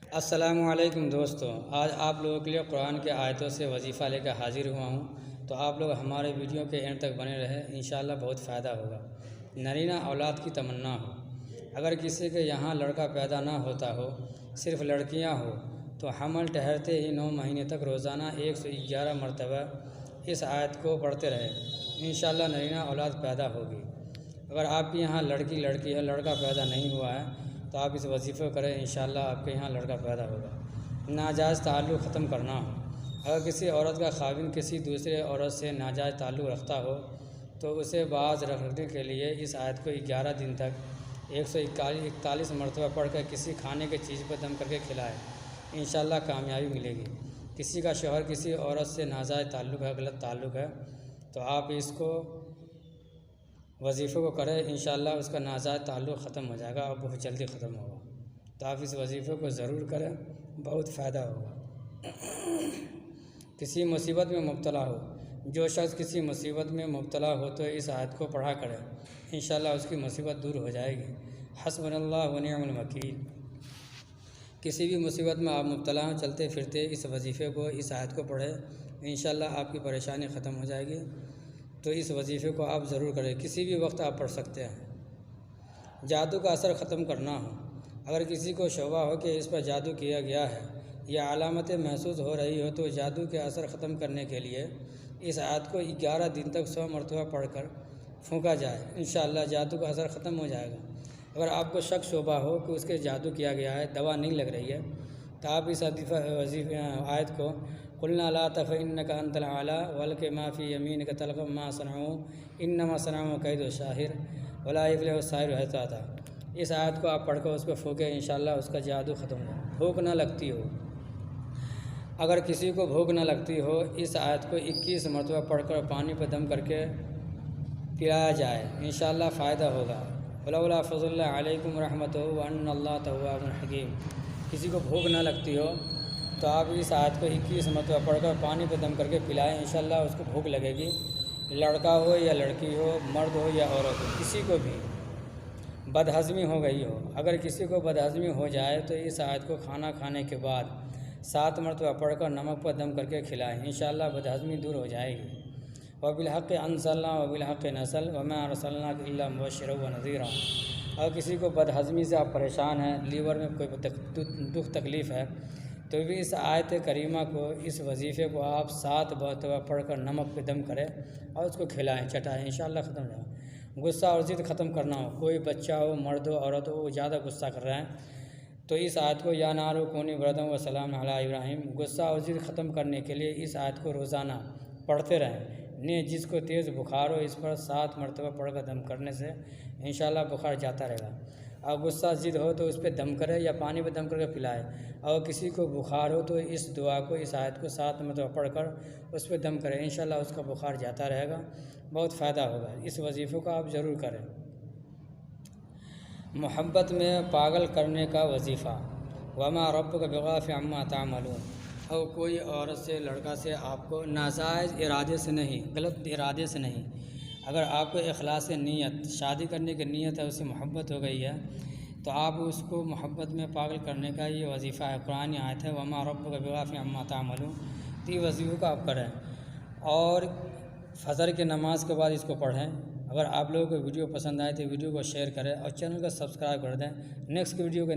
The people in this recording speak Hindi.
अस्सलामुअलैकुम दोस्तों, आज आप लोगों के लिए कुरान के आयतों से वजीफ़ा लेकर हाजिर हुआ हूँ। तो आप लोग हमारे वीडियो के एंड तक बने रहें, इंशाअल्लाह बहुत फ़ायदा होगा। नरीना औलाद की तमन्ना हो। अगर किसी के यहाँ लड़का पैदा ना होता हो, सिर्फ़ लड़कियाँ हो, तो हमल ठहरते ही 9 महीने तक रोज़ाना 111 मरतबा इस आयत को पढ़ते रहे। इंशाअल्लाह नरीना औलाद पैदा होगी। अगर आपके यहाँ लड़की है, लड़का पैदा नहीं हुआ है, तो आप इस वजीफ़े को करें, इंशाअल्लाह आपके यहाँ लड़का पैदा होगा। नाजायज़ ताल्लुक़ ख़त्म करना हो। अगर किसी औरत का ख़ाविंद किसी दूसरे औरत से नाजायज़ ताल्लुक़ रखता हो, तो उसे बाज़ रखने के लिए इस आयत को 11 दिन तक 141 मरतबा पढ़कर किसी खाने की चीज़ पर दम करके खिलाए, इंशाअल्लाह कामयाबी मिलेगी। किसी का शौहर किसी औरत से नाजायज़ ताल्लुक़ है, गलत ताल्लुक़ है, तो आप इसको वजीफ़े को करें, इंशाअल्लाह उसका नाजायज़ ताल्लुक़ ख़त्म हो जाएगा और बहुत जल्दी ख़त्म होगा। तो आप इस वजीफ़े को ज़रूर करें, बहुत फ़ायदा होगा। किसी मुसीबत में मुब्तला हो, जो शख्स किसी मुसीबत में मुब्तला हो तो इस आयत को पढ़ा करें, इंशाअल्लाह उसकी मुसीबत दूर हो जाएगी। हस्बुनल्लाहु व निअमल वकील। किसी भी मुसीबत में आप मुब्तला हो, चलते फिरते इस वजीफ़े को, इस आयत को पढ़ें, इंशाअल्लाह आपकी परेशानी ख़त्म हो जाएगी। तो इस वजीफ़े को आप ज़रूर करें, किसी भी वक्त आप पढ़ सकते हैं। जादू का असर ख़त्म करना हो। अगर किसी को शौबा हो कि इस पर जादू किया गया है या अलामतें महसूस हो रही हो, तो जादू के असर ख़त्म करने के लिए इस आयत को 11 दिन तक 100 मरतबा पढ़कर फूंका जाए, इंशाअल्लाह जादू का असर ख़त्म हो जाएगा। अगर आपको शक शौबा हो कि उसके जादू किया गया है, दवा नहीं लग रही है, तो आप इस आयत को कुल्ना ला तफ़ इन्नका अंतल आला वल्के माफ़ी यमीन का तलक़ मा सनऊ इन्नमा सनऊ कैद शाहिर वला युफ़्लिहु साहिर रहता था। इस आयत को आप पढ़कर उसको फूकें, इंशाअल्लाह उसका जादू ख़त्म हो। भूख ना लगती हो। अगर किसी को भूख ना लगती हो, इस आयत को 21 मरतबा पढ़कर पानी पर दम करके पिलाया जाए, इंशाअल्लाह फ़ायदा होगा। वलौला फ़ज़लुल्लाहि अलैकुम रहमतुहु व अन्नल्लाह तव्वाबुन हकीम। किसी को भूख ना लगती हो, तो आप इस आयत को 21 मरतबा पढ़कर पानी पर दम करके पिलाएं, इंशाअल्लाह उसको भूख लगेगी। लड़का हो या लड़की हो, मर्द हो या औरत हो, किसी को भी बदहज़मी हो गई हो, अगर किसी को बदहज़मी हो जाए तो इस आयत को खाना खाने के बाद 7 मरतबा पढ़कर नमक पर दम करके खिलाएं, इंशाअल्लाह बदहज़मी दूर हो जाएगी। वबिलहक़ अंज़लना वबिलहक़ नज़ल वमा अरसलनाका इल्ला मुबश्शिरन व नज़ीरा। अगर किसी को बदहज़मी से आप परेशान हैं, लीवर में कोई दुख तकलीफ़ है, तो भी इस आयत करीमा को, इस वजीफ़े को आप 7 मरतबा पढ़कर नमक पे दम करें और उसको खिलाएं, चटाएं, इंशाअल्लाह ख़त्म हो जाएगा। गुस्सा और ज़िद ख़त्म करना हो, कोई बच्चा हो, मर्द हो, औरत हो, वो ज़्यादा गुस्सा कर रहे हैं, तो इस आयत को या नारो कूनी बरदम व सलाम अला इब्राहिम, गुस्सा और ज़िद ख़त्म करने के लिए इस आयत को रोज़ाना पढ़ते रहें। जिसको तेज़ बुखार हो, इस पर 7 मरतबा पढ़कर दम करने से इंशाअल्लाह बुखार जाता रहेगा। और गुस्सा ज़िद हो तो उस पर दम करें या पानी पर दम करके पिलाए। और किसी को बुखार हो तो इस दुआ को, इस आयत को 7 मरतबा पढ़कर उस पर दम करें, इंशाअल्लाह उसका बुखार जाता रहेगा, बहुत फ़ायदा होगा। इस वजीफ़े को आप ज़रूर करें। मोहब्बत में पागल करने का वजीफ़ा। वमा रब्बुका बिगाफिल अम्मा तामलून। और कोई औरत से, लड़का से आपको नाजायज़ इरादे से नहीं, गलत इरादे से नहीं, अगर आपको इखलास नीयत, शादी करने की नीयत है, उससे मोहब्बत हो गई है, तो आप उसको मोहब्बत में पागल करने का ये वजीफ़ा है। कुरानी आयत है, वमा रब्बुका बिगाफिल अम्मा तामलून। तो ये वजीफ़े को आप करें और फजर के नमाज के बाद इसको पढ़ें। अगर आप लोगों को वीडियो पसंद आए तो वीडियो को शेयर करें और चैनल को सब्सक्राइब कर दें। नेक्स्ट वीडियो के